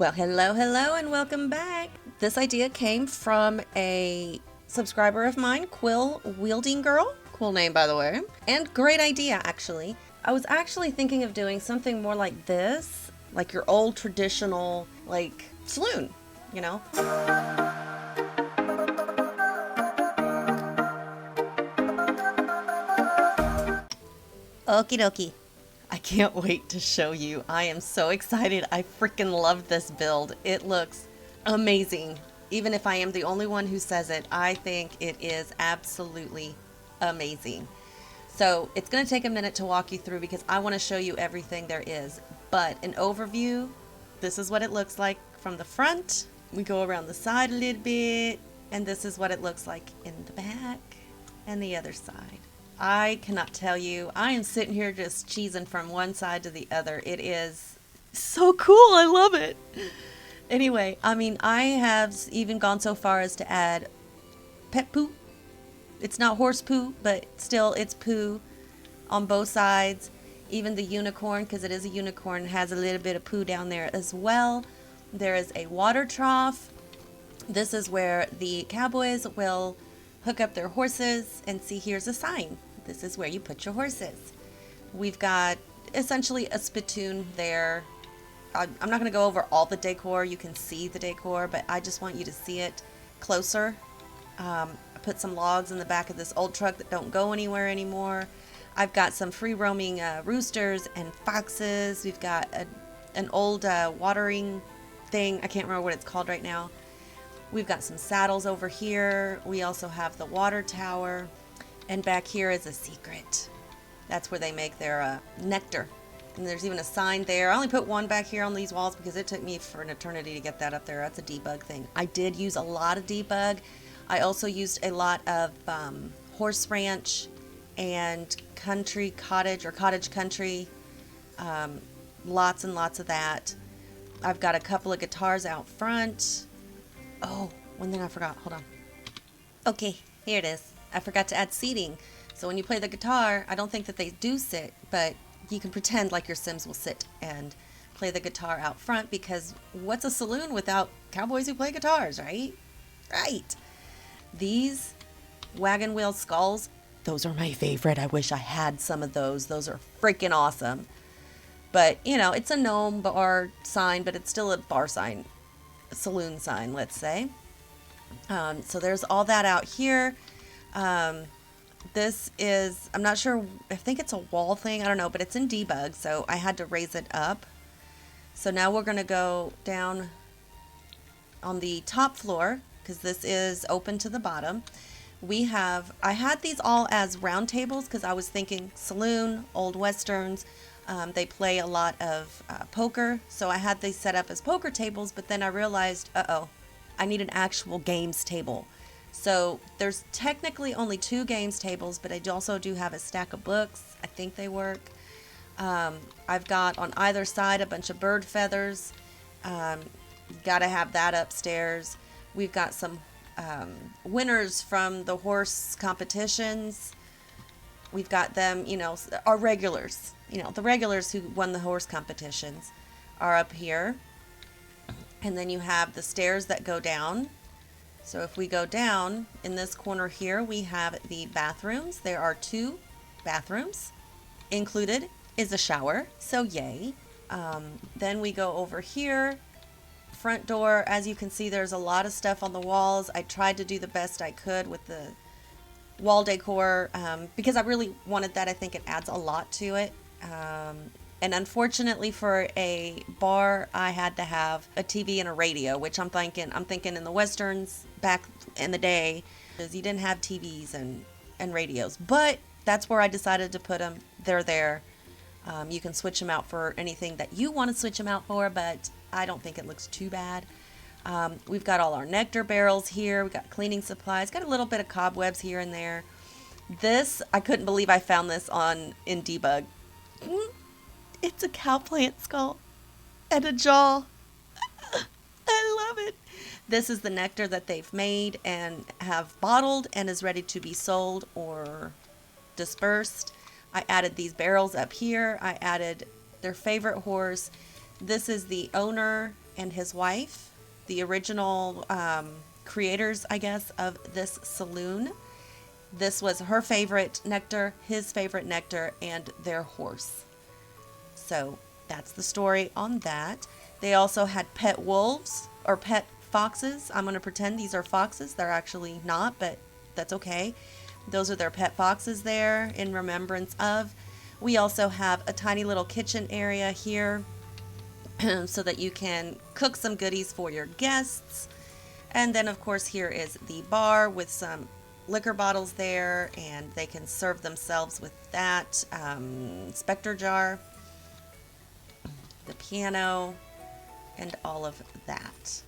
Well, hello, and welcome back. This idea came from a subscriber of mine, Quill Wielding Girl. Cool name, by the way. And great idea, actually. I was actually thinking of doing something more like this, like your old traditional, like, saloon, you know? Okie dokie. I can't wait to show you. I am so excited. I freaking love this build. It looks amazing. Even if I am the only one who says it, I think it is absolutely amazing. So it's going to take a minute to walk you through because I want to show you everything there is. But an overview, this is what it looks like from the front. We go around the side a little bit, and this is what it looks like in the back and the other side. I cannot tell you. I am sitting here just cheesing from one side to the other. It is so cool. I love it. Anyway, I mean, I have even gone so far as to add pet poo. It's not horse poo, but still it's poo on both sides. Even the unicorn, because it is a unicorn, has a little bit of poo down there as well. There is a water trough. This is where the cowboys will hook up their horses, and see, here's a sign. This is where you put your horses. We've got essentially a spittoon there. I'm not going to go over all the decor. You can see the decor, but I just want you to see it closer. I put some logs in the back of this old truck that don't go anywhere anymore. I've got some free roaming roosters and foxes. We've got an old watering thing. I can't remember what it's called right now. We've got some saddles over here. We also have the water tower. And back here is a secret. That's where they make their nectar. And there's even a sign there. I only put one back here on these walls because it took me for an eternity to get that up there. That's a debug thing. I did use a lot of debug. I also used a lot of horse ranch and country cottage or cottage country. Lots and lots of that. I've got a couple of guitars out front. Oh, one thing I forgot. Hold on. Okay, here it is. I forgot to add seating. So when you play the guitar, I don't think that they do sit, but you can pretend like your Sims will sit and play the guitar out front, because what's a saloon without cowboys who play guitars, right? Right. These wagon wheel skulls, those are my favorite. I wish I had some of those. Those are freaking awesome. But, you know, it's a gnome bar sign, but it's still a bar sign. Saloon sign, let's say. So there's all that out here. This is, I'm not sure, I think it's a wall thing, I don't know, but it's in debug, so I had to raise it up. So now we're going to go down on the top floor, because this is open to the bottom. I had these all as round tables because I was thinking saloon, old westerns. They play a lot of poker, so I had these set up as poker tables, but then I realized, I need an actual games table. So there's technically only 2 games tables, but I also do have a stack of books. I think they work. I've got on either side a bunch of bird feathers. Got to have that upstairs. We've got some winners from the horse competitions. We've got them, you know, our regulars. You know, the regulars who won the horse competitions are up here. And then you have the stairs that go down. So if we go down in this corner here, we have the bathrooms. There are 2 bathrooms. Included is a shower, so yay. Then we go over here. Front door, as you can see, there's a lot of stuff on the walls. I tried to do the best I could with the wall decor because I really wanted that. I think it adds a lot to it. And unfortunately for a bar, I had to have a TV and a radio, which I'm thinking in the westerns back in the day, because you didn't have TVs and radios. But that's where I decided to put them. They're there. You can switch them out for anything that you want to switch them out for, but I don't think it looks too bad. We've got all our nectar barrels here. We've got cleaning supplies. Got a little bit of cobwebs here and there. This, I couldn't believe I found this in debug. It's a cow plant skull and a jaw. I love it. This is the nectar that they've made and have bottled and is ready to be sold or dispersed. I added these barrels up here. I added their favorite horse. This is the owner and his wife, the original creators, I guess, of this saloon. This was her favorite nectar, his favorite nectar, and their horse. So that's the story on that. They also had pet wolves or pet foxes. I'm going to pretend these are foxes. They're actually not, but that's okay. Those are their pet foxes there in remembrance of. We also have a tiny little kitchen area here so that you can cook some goodies for your guests. And then, of course, here is the bar with some liquor bottles there, and they can serve themselves with that Spectre jar, the piano, and all of that.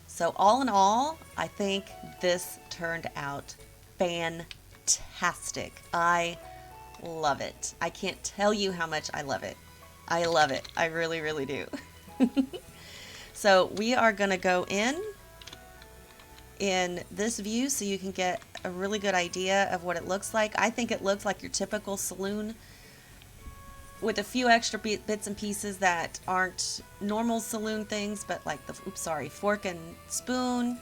So all in all, I think this turned out fantastic. I love it. I can't tell you how much I love it. I love it. I really, really do. So we are going to go in this view so you can get a really good idea of what it looks like. I think it looks like your typical saloon with a few extra bits and pieces that aren't normal saloon things, but like the, fork and spoon.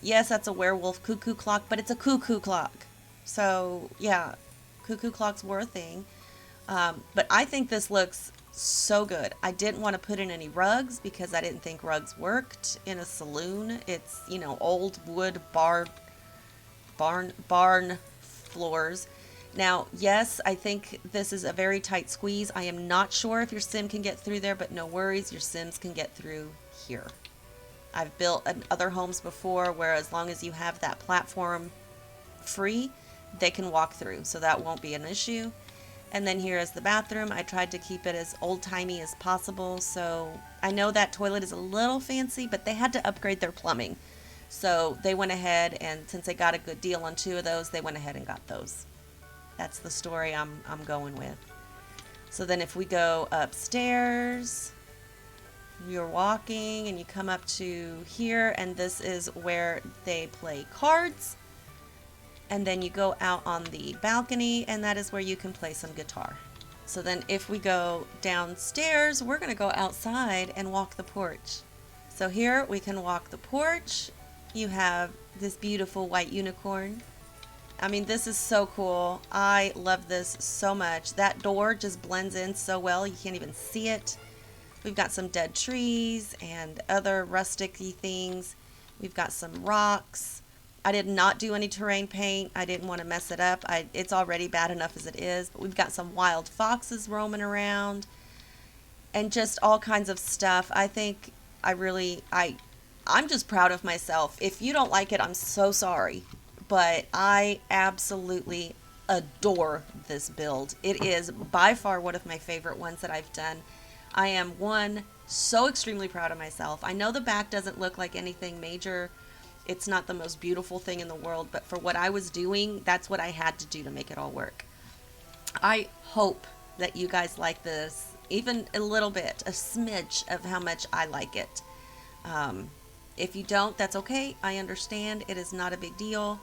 Yes, that's a werewolf cuckoo clock, but it's a cuckoo clock. So yeah, cuckoo clocks were a thing. But I think this looks so good. I didn't want to put in any rugs because I didn't think rugs worked in a saloon. It's, you know, old wood barn floors. Now, yes, I think this is a very tight squeeze. I am not sure if your sim can get through there, but no worries, your sims can get through here. I've built other homes before where as long as you have that platform free, they can walk through, so that won't be an issue. And then here is the bathroom. I tried to keep it as old-timey as possible, so I know that toilet is a little fancy, but they had to upgrade their plumbing. So they went ahead, and since they got a good deal on 2 of those, they went ahead and got those. That's the story I'm going with. So then if we go upstairs, you're walking and you come up to here, and this is where they play cards. And then you go out on the balcony, and that is where you can play some guitar. So then if we go downstairs, we're going to go outside and walk the porch. So here we can walk the porch. You have this beautiful white unicorn. I mean, this is so cool. I love this so much. That door just blends in so well, you can't even see it. We've got some dead trees and other rustic-y things. We've got some rocks. I did not do any terrain paint. I didn't want to mess it up. It's already bad enough as it is. But we've got some wild foxes roaming around and just all kinds of stuff. I think I'm just proud of myself. If you don't like it, I'm so sorry. But I absolutely adore this build. It is by far one of my favorite ones that I've done. I am so extremely proud of myself. I know the back doesn't look like anything major. It's not the most beautiful thing in the world, but for what I was doing, that's what I had to do to make it all work. I hope that you guys like this, even a little bit, a smidge of how much I like it. If you don't, that's okay. I understand. It is not a big deal,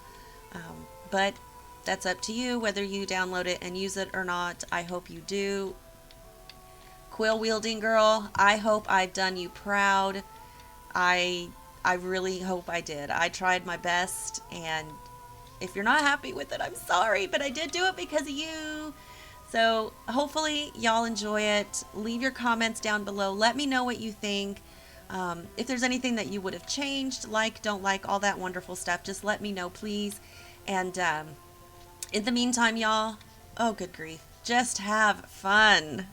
but that's up to you whether you download it and use it or not. I hope you do. Quill wielding girl, I hope I've done you proud. I really hope I did. I tried my best, and if you're not happy with it, I'm sorry, but I did do it because of you. So hopefully y'all enjoy it. Leave your comments down below. Let me know what you think. If there's anything that you would have changed, like, don't like, all that wonderful stuff, just let me know, please. And in the meantime, y'all, oh, good grief, just have fun.